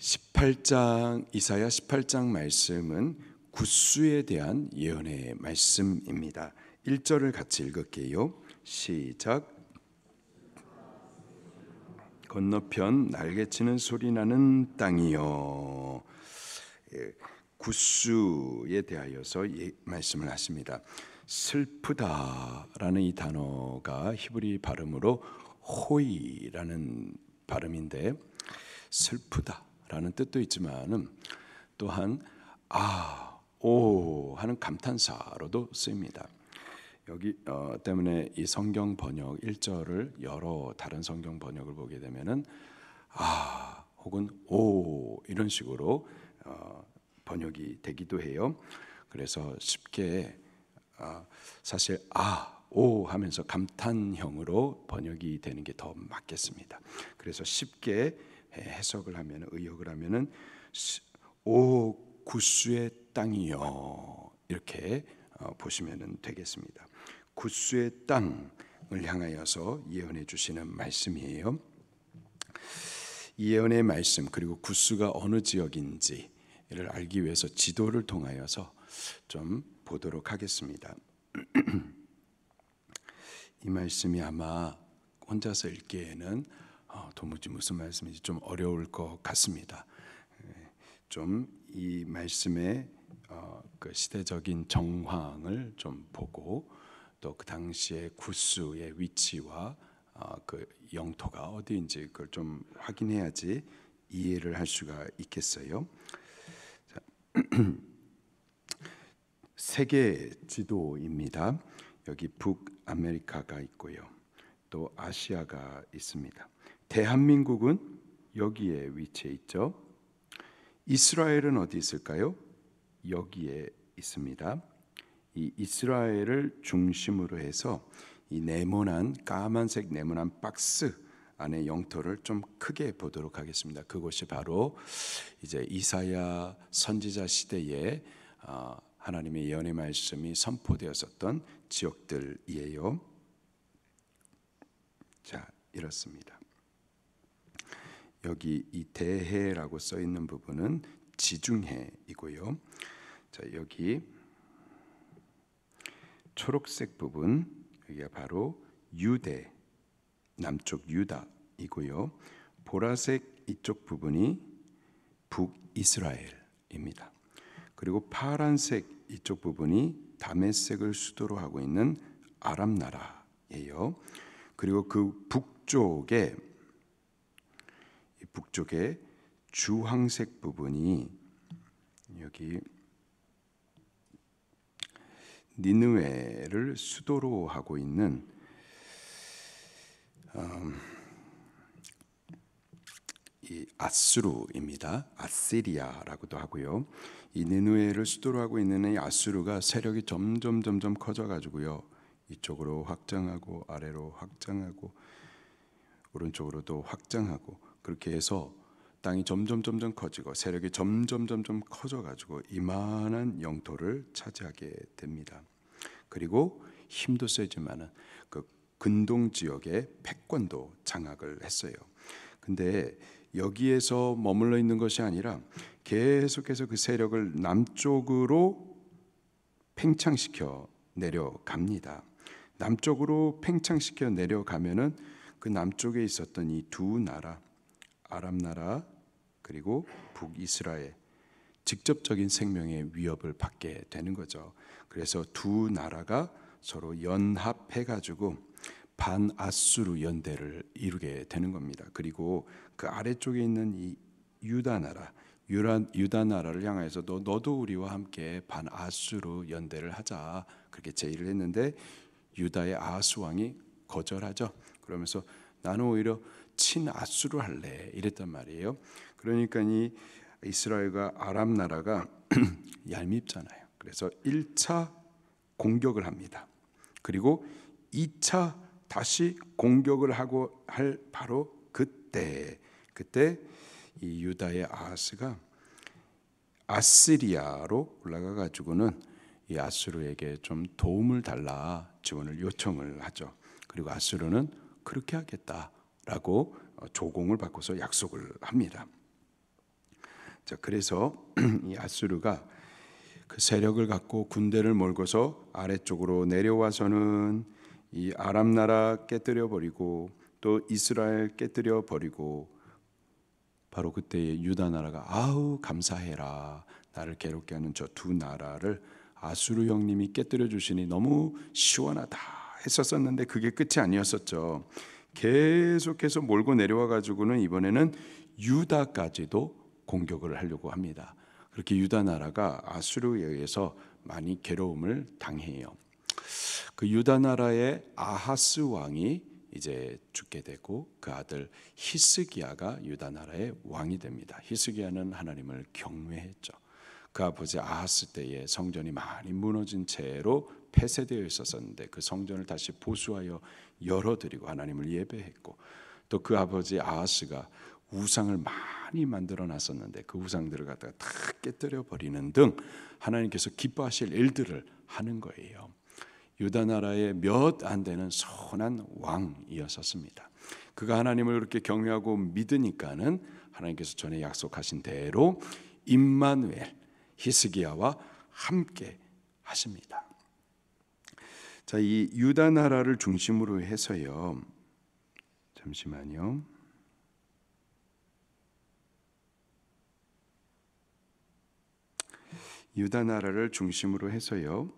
18장 이사야 18장 말씀은 굿수에 대한 예언의 말씀입니다. 1절을 같이 읽을게요. 시작. 건너편 날개치는 소리 나는 땅이요. 굿수에 대하여서 말씀을 하십니다. 슬프다라는 이 단어가 히브리 발음으로 호이라는 발음인데 슬프다라는 뜻도 있지만은 또한 오 하는 감탄사로도 쓰입니다. 여기 때문에 이 성경 번역 1절을 여러 다른 성경 번역을 보게 되면은 혹은 오 이런 식으로 번역이 되기도 해요. 그래서 쉽게 사실 오 하면서 감탄형으로 번역이 되는 게 더 맞겠습니다. 그래서 쉽게 해석을 하면 의역을 하면은 오 굿수의 땅이요 이렇게 보시면 되겠습니다. 굿수의 땅을 향하여서 예언해 주시는 말씀이에요. 이 예언의 말씀 그리고 굿수가 어느 지역인지를 알기 위해서 지도를 통하여서 좀 보도록 하겠습니다. 이 말씀이 아마 혼자서 읽기에는 도무지 무슨 말씀인지 좀 어려울 것 같습니다. 좀 이 말씀의 그 시대적인 정황을 좀 보고 또 그 당시의 굿수의 위치와 그 영토가 어디인지 그걸 좀 확인해야지 이해를 할 수가 있겠어요. 세계 지도입니다. 여기 북아메리카가 있고요. 또 아시아가 있습니다. 대한민국은 여기에 위치해 있죠. 이스라엘은 어디 있을까요? 여기에 있습니다. 이 이스라엘을 중심으로 해서 이 네모난 까만색 네모난 박스 안에 영토를 좀 크게 보도록 하겠습니다. 그곳이 바로 이제 이사야 선지자 시대에 하나님의 예언의 말씀이 선포되었었던 지역들이에요. 자, 이렇습니다. 여기 이 대해라고 써 있는 부분은 지중해이고요. 자, 여기 초록색 부분 여기가 바로 유대 남쪽 유다이고요. 보라색 이쪽 부분이 북이스라엘입니다. 그리고 파란색 이쪽 부분이 다메섹을 수도로 하고 있는 아람 나라예요. 그리고 그 북쪽에 주황색 부분이 여기 니느웨를 수도로 하고 있는 이 아수르입니다. 아시리아라고도 하고요. 이 니느웨를 수도로 하고 있는 이 아수르가 세력이 점점 커져가지고요. 이쪽으로 확장하고 아래로 확장하고 오른쪽으로도 확장하고 그렇게 해서 땅이 점점 커지고 세력이 점점 커져가지고 이만한 영토를 차지하게 됩니다. 그리고 힘도 세지만은 그 근동 지역의 패권도 장악을 했어요. 근데 여기에서 머물러 있는 것이 아니라 계속해서 그 세력을 남쪽으로 팽창시켜 내려갑니다. 남쪽으로 팽창시켜 내려가면은 그 남쪽에 있었던 이 두 나라, 아람 나라 그리고 북이스라엘 직접적인 생명의 위협을 받게 되는 거죠. 그래서 두 나라가 서로 연합해 가지고 반아수르 연대를 이루게 되는 겁니다. 그리고 그 아래쪽에 있는 이 유다 나라를 향해서 너도 우리와 함께 반아수르 연대를 하자 그렇게 제의를 했는데 유다의 아하스 왕이 거절하죠. 그러면서 나는 오히려 친아수르 할래 이랬단 말이에요. 그러니까 이 이스라엘과 아람 나라가 얄밉잖아요. 그래서 1차 공격을 합니다. 그리고 2차 다시 공격을 하고 할 바로 그때 이 유다의 아하스가 아시리아로 올라가 가지고는 이 아수르에게 좀 도움을 달라 지원을 요청을 하죠. 그리고 아수르는 그렇게 하겠다라고 조공을 받고서 약속을 합니다. 자, 그래서 이 아수르가 그 세력을 갖고 군대를 몰고서 아래쪽으로 내려와서는 이 아람 나라 깨뜨려 버리고 또 이스라엘 깨뜨려 버리고, 바로 그때에 유다 나라가 아우 감사해라, 나를 괴롭게 하는 저 두 나라를 아수르 형님이 깨뜨려 주시니 너무 시원하다 했었었는데 그게 끝이 아니었었죠. 계속해서 몰고 내려와 가지고는 이번에는 유다까지도 공격을 하려고 합니다. 그렇게 유다 나라가 아수르에 의해서 많이 괴로움을 당해요. 그 유다 나라의 아하스 왕이 이제 죽게 되고 그 아들 히스기야가 유다 나라의 왕이 됩니다. 히스기야는 하나님을 경외했죠. 그 아버지 아하스 때에 성전이 많이 무너진 채로 폐쇄되어 있었는데 그 성전을 다시 보수하여 열어드리고 하나님을 예배했고, 또 그 아버지 아하스가 우상을 많이 만들어 놨었는데 그 우상들을 갖다가 다 깨뜨려 버리는 등 하나님께서 기뻐하실 일들을 하는 거예요. 유다 나라의 몇 안 되는 선한 왕이었었습니다. 그가 하나님을 그렇게 경외하고 믿으니까는 하나님께서 전에 약속하신 대로 임마누엘 히스기야와 함께 하십니다. 자, 이 유다 나라를 중심으로 해서요. 잠시만요. 유다 나라를 중심으로 해서요.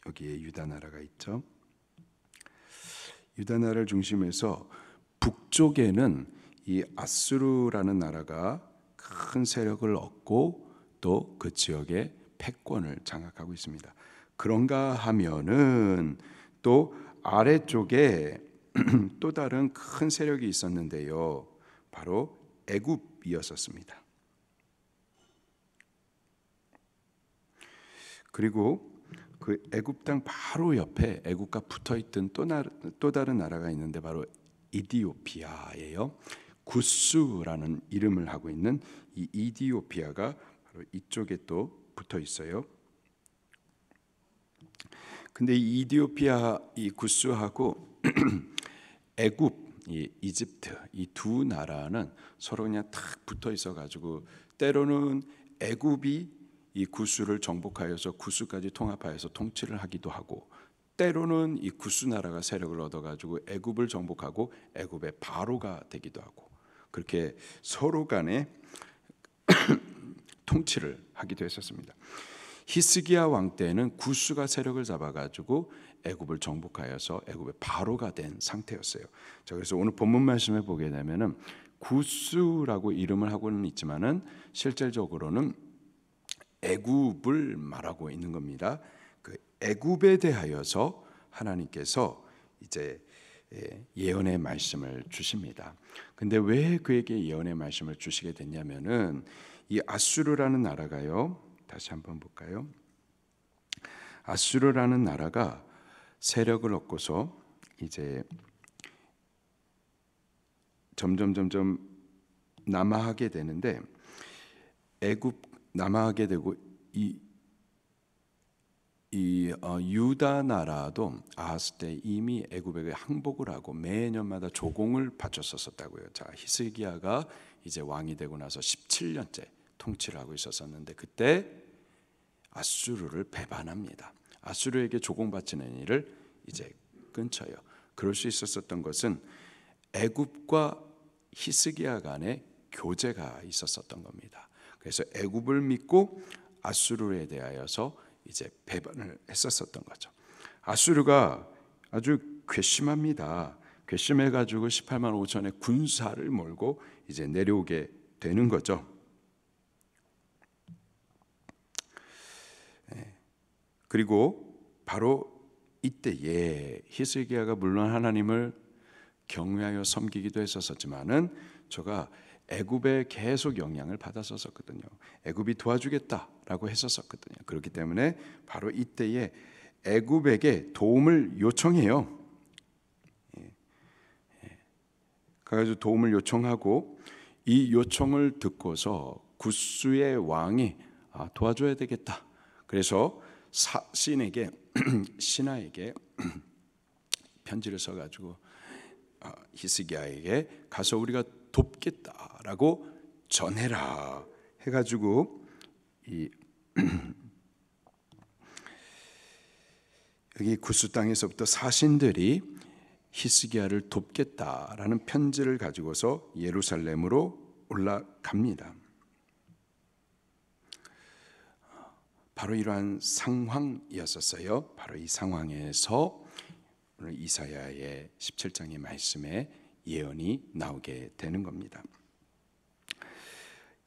여기에 유다 나라가 있죠. 유다 나라를 중심해서 북쪽에는 이 아수르라는 나라가 큰 세력을 얻고 또 그 지역의 패권을 장악하고 있습니다. 그런가 하면은 또 아래쪽에 또 다른 큰 세력이 있었는데요. 바로 애굽이었었습니다. 그리고 그 애굽 땅 바로 옆에 애굽과 붙어있던 또 다른 나라가 있는데 바로 이디오피아예요. 구스라는 이름을 하고 있는 이 이디오피아가 바로 이쪽에 또 붙어 있어요. 근데 이 이디오피아 이 구스하고 애굽 이 이집트 이 두 나라는 서로 그냥 탁 붙어 있어 가지고 때로는 애굽이 이 구스를 정복하여서 구스까지 통합하여서 통치를 하기도 하고, 때로는 이 구스 나라가 세력을 얻어가지고 애굽을 정복하고 애굽의 바로가 되기도 하고, 그렇게 서로 간에 통치를 하기도 했었습니다. 히스기야 왕 때는 구스가 세력을 잡아가지고 애굽을 정복하여서 애굽의 바로가 된 상태였어요. 자, 그래서 오늘 본문 말씀을 보게 되면은 구스라고 이름을 하고는 있지만은 실질적으로는 애굽을 말하고 있는 겁니다. 그 애굽에 대하여서 하나님께서 이제 예언의 말씀을 주십니다. 근데 왜 그에게 예언의 말씀을 주시게 됐냐면은 이 아수르라는 나라가요. 다시 한번 볼까요? 아수르라는 나라가 세력을 얻고서 이제 점점 남하하게 되는데, 애굽 남하하게 되고 이 유다 나라도 아하스 때 이미 애굽에게 항복을 하고 매년마다 조공을 바쳤었다고요. 자, 히스기야가 이제 왕이 되고 나서 17년째 통치를 하고 있었는데 그때 아수르를 배반합니다. 아수르에게 조공 바치는 일을 이제 끊쳐요. 그럴 수 있었던 것은 애굽과 히스기야 간의 교제가 있었던 겁니다. 그래서 애굽을 믿고 아수르에 대하여서 이제 배반을 했었던 거죠. 아수르가 아주 괘씸합니다. 괘씸해가지고 18만 5천의 군사를 몰고 이제 내려오게 되는 거죠. 그리고 바로 이때에 히스기야가 물론 하나님을 경외하여 섬기기도 했었지만은 저가 애굽에 계속 영향을 받았었거든요. 애굽이 도와주겠다라고 했었거든요. 그렇기 때문에 바로 이때에 애굽에게 도움을 요청해요. 그래서 도움을 요청하고 이 요청을 듣고서 구스의 왕이 도와줘야 되겠다. 그래서 신하에게 편지를 써가지고 히스기야에게 가서 우리가 돕겠다라고 전해라 해가지고 여기 구스 땅에서부터 사신들이 히스기야를 돕겠다라는 편지를 가지고서 예루살렘으로 올라갑니다. 바로 이러한 상황이었었어요. 바로 이 상황에서 오늘 이사야의 17장의 말씀에 예언이 나오게 되는 겁니다.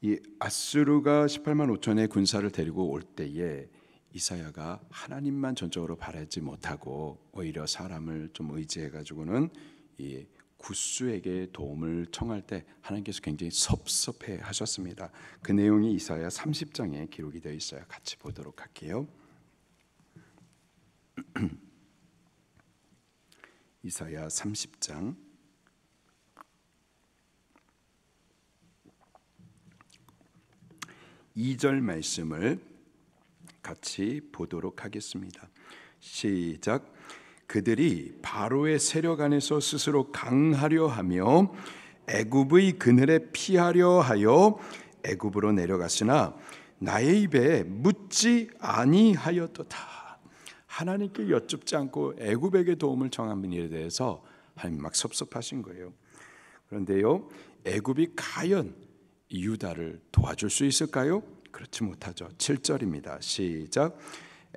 이 아수르가 18만 5천의 군사를 데리고 올 때에 이사야가 하나님만 전적으로 바라지 못하고 오히려 사람을 좀 의지해 가지고는 이 구스에게 도움을 청할 때 하나님께서 굉장히 섭섭해 하셨습니다. 그 내용이 이사야 30장에 기록이 되어 있어요. 같이 보도록 할게요. 이사야 30장 2절 말씀을 같이 보도록 하겠습니다. 시작. 그들이 바로의 세력 안에서 스스로 강하려 하며 애굽의 그늘에 피하려 하여 애굽으로 내려갔으나 나의 입에 묻지 아니하였도다. 하나님께 여쭙지 않고 애굽에게 도움을 청한 일에 대해서 하나님 막 섭섭하신 거예요. 그런데요, 애굽이 과연 유다를 도와줄 수 있을까요? 그렇지 못하죠. 7절입니다. 시작.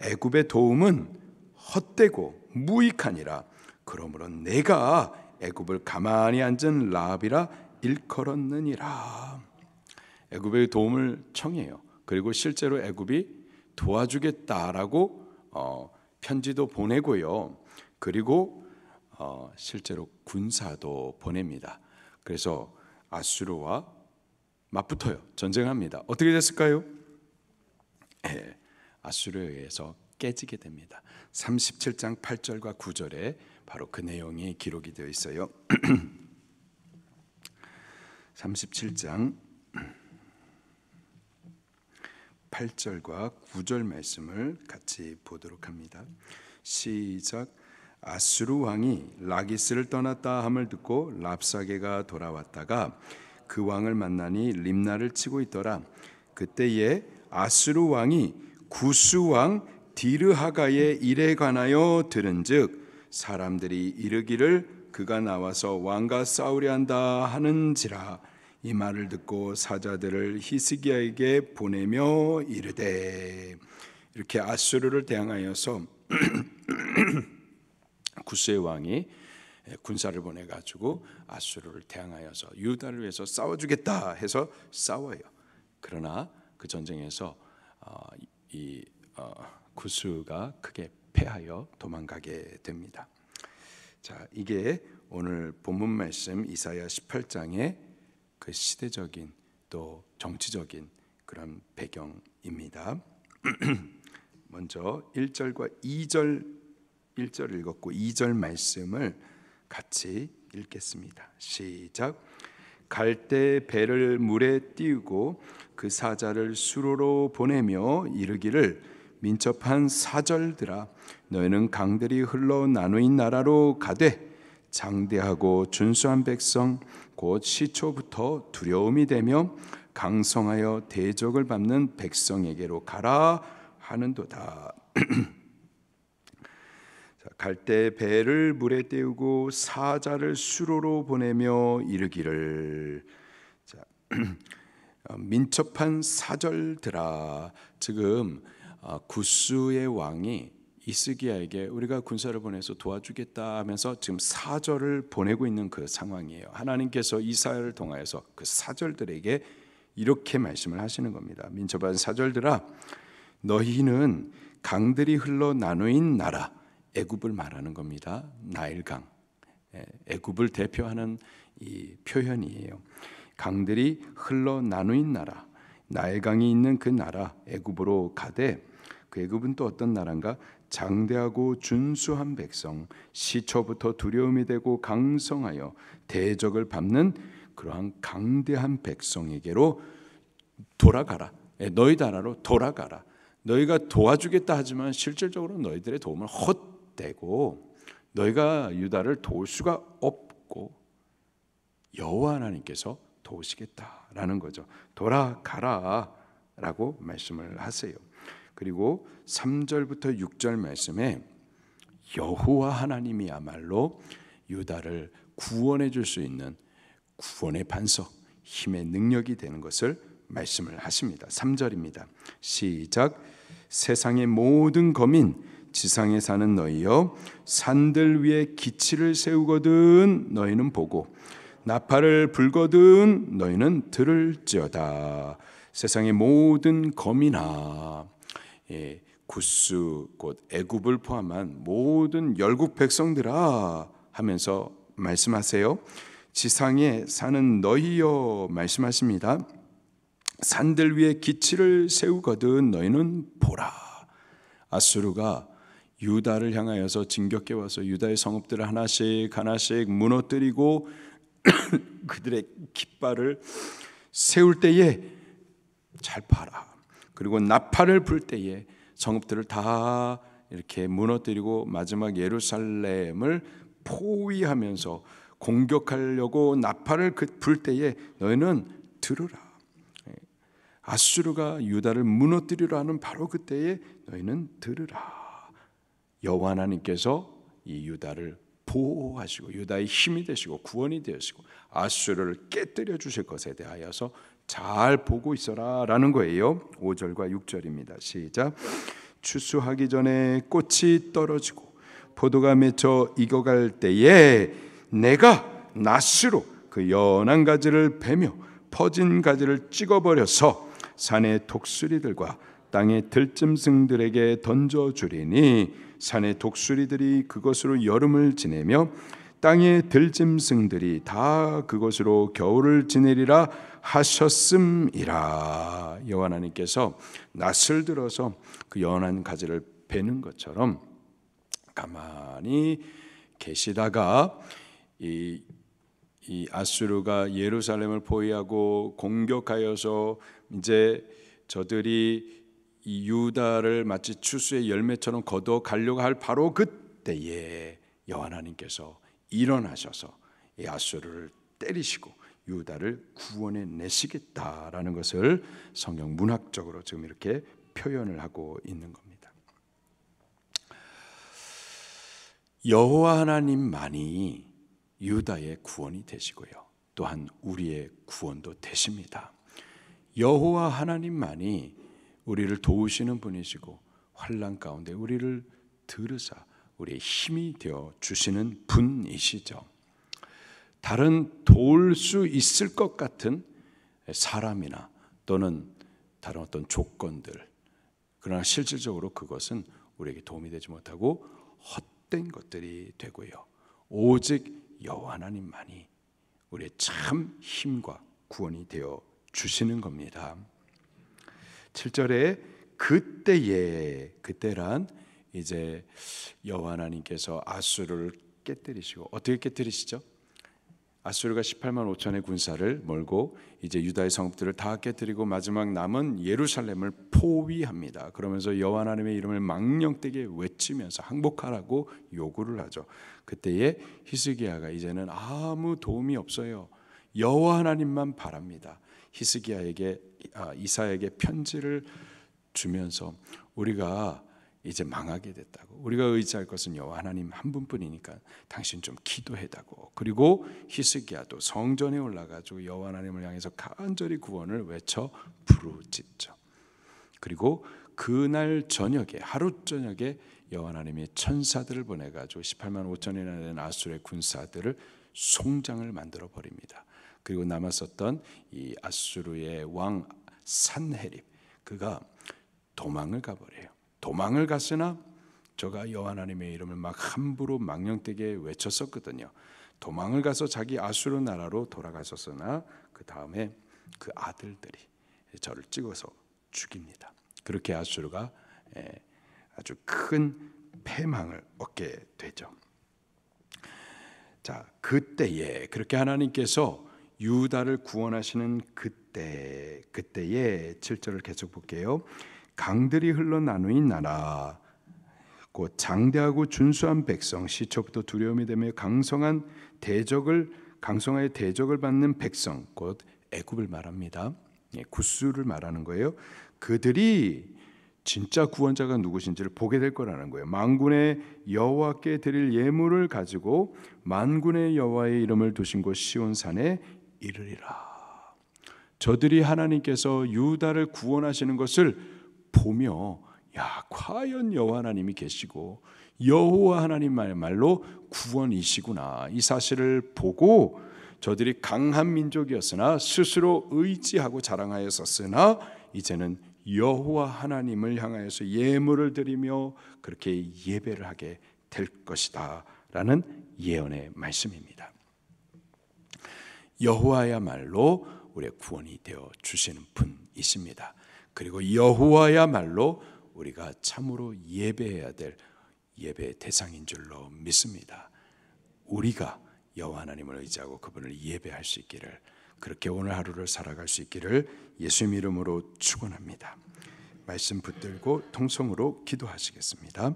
애굽의 도움은 헛되고 무익하니라. 그러므로 내가 애굽을 가만히 앉은 라합이라 일컬었느니라. 애굽의 도움을 청해요. 그리고 실제로 애굽이 도와주겠다라고 편지도 보내고요. 그리고 실제로 군사도 보냅니다. 그래서 아수르와 맞붙어요. 전쟁합니다. 어떻게 됐을까요? 아수르에 의해서 깨지게 됩니다. 37장 8절과 9절에 바로 그 내용이 기록이 되어 있어요. 37장 8절과 9절 말씀을 같이 보도록 합니다. 시작. 아수르 왕이 라기스를 떠났다 함을 듣고 랍사게가 돌아왔다가 그 왕을 만나니 림나를 치고 있더라. 그때에 아수르 왕이 구스 왕 디르하가의 일에 관하여 들은즉 사람들이 이르기를 그가 나와서 왕과 싸우려 한다 하는지라. 이 말을 듣고 사자들을 히스기야에게 보내며 이르되. 이렇게 아수르를 대항하여서 구스의 왕이 군사를 보내가지고 아수르를 대항하여서 유다를 위해서 싸워주겠다 해서 싸워요. 그러나 그 전쟁에서 구스가 크게 패하여 도망가게 됩니다. 자, 이게 오늘 본문 말씀 이사야 18장의 그 시대적인 또 정치적인 그런 배경입니다. 먼저 1절과 1절 읽었고 2절 말씀을 같이 읽겠습니다. 시작. 갈대 배를 물에 띄우고 그 사자를 수로로 보내며 이르기를 민첩한 사절들아 너희는 강들이 흘러 나누인 나라로 가되 장대하고 준수한 백성 곧 시초부터 두려움이 되며 강성하여 대적을 밟는 백성에게로 가라 하는도다. 갈대 배를 물에 띄우고 사자를 수로로 보내며 이르기를. 민첩한 사절들아. 지금 구스의 왕이 히스기야에게 우리가 군사를 보내서 도와주겠다 하면서 지금 사절을 보내고 있는 그 상황이에요. 하나님께서 이사야를 통하여서 그 사절들에게 이렇게 말씀을 하시는 겁니다. 민첩한 사절들아 너희는 강들이 흘러 나누인 나라, 애굽을 말하는 겁니다. 나일강, 애굽을 대표하는 이 표현이에요. 강들이 흘러 나누인 나라, 나일강이 있는 그 나라 애굽으로 가되 그 애굽은 또 어떤 나라인가? 장대하고 준수한 백성, 시초부터 두려움이 되고 강성하여 대적을 밟는 그러한 강대한 백성에게로 돌아가라. 너희 나라로 돌아가라. 너희가 도와주겠다 하지만 실질적으로 너희들의 도움을 헛되고 너희가 유다를 도울 수가 없고 여호와 하나님께서 도우시겠다라는 거죠. 돌아가라라고 말씀을 하세요. 그리고 3절부터 6절 말씀에 여호와 하나님이야말로 유다를 구원해 줄 수 있는 구원의 반석, 힘의 능력이 되는 것을 말씀을 하십니다. 3절입니다. 시작. 세상의 모든 거민 지상에 사는 너희여, 산들 위에 기치를 세우거든 너희는 보고 나팔을 불거든 너희는 들을지어다. 세상의 모든 거민아, 구스 곧 애굽을 포함한 모든 열국 백성들아 하면서 말씀하세요. 지상에 사는 너희여 말씀하십니다. 산들 위에 기치를 세우거든 너희는 보라. 아수르가 유다를 향하여서 진격해 와서 유다의 성읍들을 하나씩 하나씩 무너뜨리고 그들의 깃발을 세울 때에 잘 봐라. 그리고 나팔을 불 때에 성읍들을 다 이렇게 무너뜨리고 마지막 예루살렘을 포위하면서 공격하려고 나팔을 불 때에 너희는 들으라. 아수르가 유다를 무너뜨리려 하는 바로 그때에 너희는 들으라. 여호와 하나님께서 이 유다를 보호하시고 유다의 힘이 되시고 구원이 되시고 아수르를 깨뜨려 주실 것에 대하여서 잘 보고 있어라 라는 거예요. 5절과 6절입니다. 시작. 추수하기 전에 꽃이 떨어지고 포도가 맺혀 익어갈 때에 내가 낫으로 그 연한 가지를 베며 퍼진 가지를 찍어버려서 산의 독수리들과 땅의 들짐승들에게 던져주리니 산의 독수리들이 그것으로 여름을 지내며 땅의 들짐승들이 다 그것으로 겨울을 지내리라 하셨음이라. 여호와 하나님께서 낫을 들어서 그 연한 가지를 베는 것처럼 가만히 계시다가 이 아수르가 예루살렘을 포위하고 공격하여서 이제 저들이 이 유다를 마치 추수의 열매처럼 걷어 가려고 할 바로 그때에 여호와 하나님께서 일어나셔서 이 아수르를 때리시고 유다를 구원해 내시겠다라는 것을 성경 문학적으로 지금 이렇게 표현을 하고 있는 겁니다. 여호와 하나님만이 유다의 구원이 되시고요, 또한 우리의 구원도 되십니다. 여호와 하나님만이 우리를 도우시는 분이시고 환난 가운데 우리를 들으사 우리의 힘이 되어 주시는 분이시죠. 다른 도울 수 있을 것 같은 사람이나 또는 다른 어떤 조건들, 그러나 실질적으로 그것은 우리에게 도움이 되지 못하고 헛된 것들이 되고요, 오직 여호와 하나님만이 우리의 참 힘과 구원이 되어 주시는 겁니다. 7절에 그때란 이제 여호와 하나님께서 아수르를 깨뜨리시고, 어떻게 깨뜨리시죠? 아수르가 18만 5천의 군사를 몰고 이제 유다의 성읍들을 다 깨뜨리고 마지막 남은 예루살렘을 포위합니다. 그러면서 여호와 하나님의 이름을 망령되게 외치면서 항복하라고 요구를 하죠. 그때에 히스기야가 이제는 아무 도움이 없어요. 여호와 하나님만 바랍니다. 히스기야에게 이사야에게 편지를 주면서 우리가 이제 망하게 됐다고, 우리가 의지할 것은 여호와 하나님 한 분뿐이니까 당신 좀 기도해다고. 그리고 히스기야도 성전에 올라가지고 여호와 하나님을 향해서 간절히 구원을 외쳐 부르짖죠. 그리고 그날 저녁에, 하루 저녁에 여호와 하나님의 천사들을 보내가지고 18만 5천이나 되는 아수르의 군사들을 송장을 만들어 버립니다. 그리고 남았었던 이 아수르의 왕 산헤립, 그가 도망을 가버려요. 도망을 갔으나 저가 여호와 하나님의 이름을 막 함부로 망령되게 외쳤었거든요. 도망을 가서 자기 아수르 나라로 돌아갔었으나 그 다음에 그 아들들이 저를 찍어서 죽입니다. 그렇게 아수르가 아주 큰 패망을 얻게 되죠. 자, 그때에, 그렇게 하나님께서 유다를 구원하시는 그때에 7절을 계속 볼게요. 강들이 흘러 나누인 나라, 곧 장대하고 준수한 백성, 시초부터 두려움이 되며 강성하여 대적을 받는 백성, 곧 애굽을 말합니다. 구스를 말하는 거예요. 그들이 진짜 구원자가 누구신지를 보게 될 거라는 거예요. 만군의 여호와께 드릴 예물을 가지고 만군의 여호와의 이름을 두신 곳 시온산에 이르리라. 저들이 하나님께서 유다를 구원하시는 것을 보며 야, 과연 여호와 하나님이 계시고 여호와 하나님말로 구원이시구나, 이 사실을 보고 저들이 강한 민족이었으나 스스로 의지하고 자랑하였었으나 이제는 여호와 하나님을 향하여서 예물을 드리며 그렇게 예배를 하게 될 것이다 라는 예언의 말씀입니다. 여호와야말로 우리의 구원이 되어 주시는 분이십니다. 그리고 여호와야말로 우리가 참으로 예배해야 될 예배의 대상인 줄로 믿습니다. 우리가 여호와 하나님을 의지하고 그분을 예배할 수 있기를, 그렇게 오늘 하루를 살아갈 수 있기를 예수님 이름으로 축원합니다. 말씀 붙들고 통성으로 기도하시겠습니다.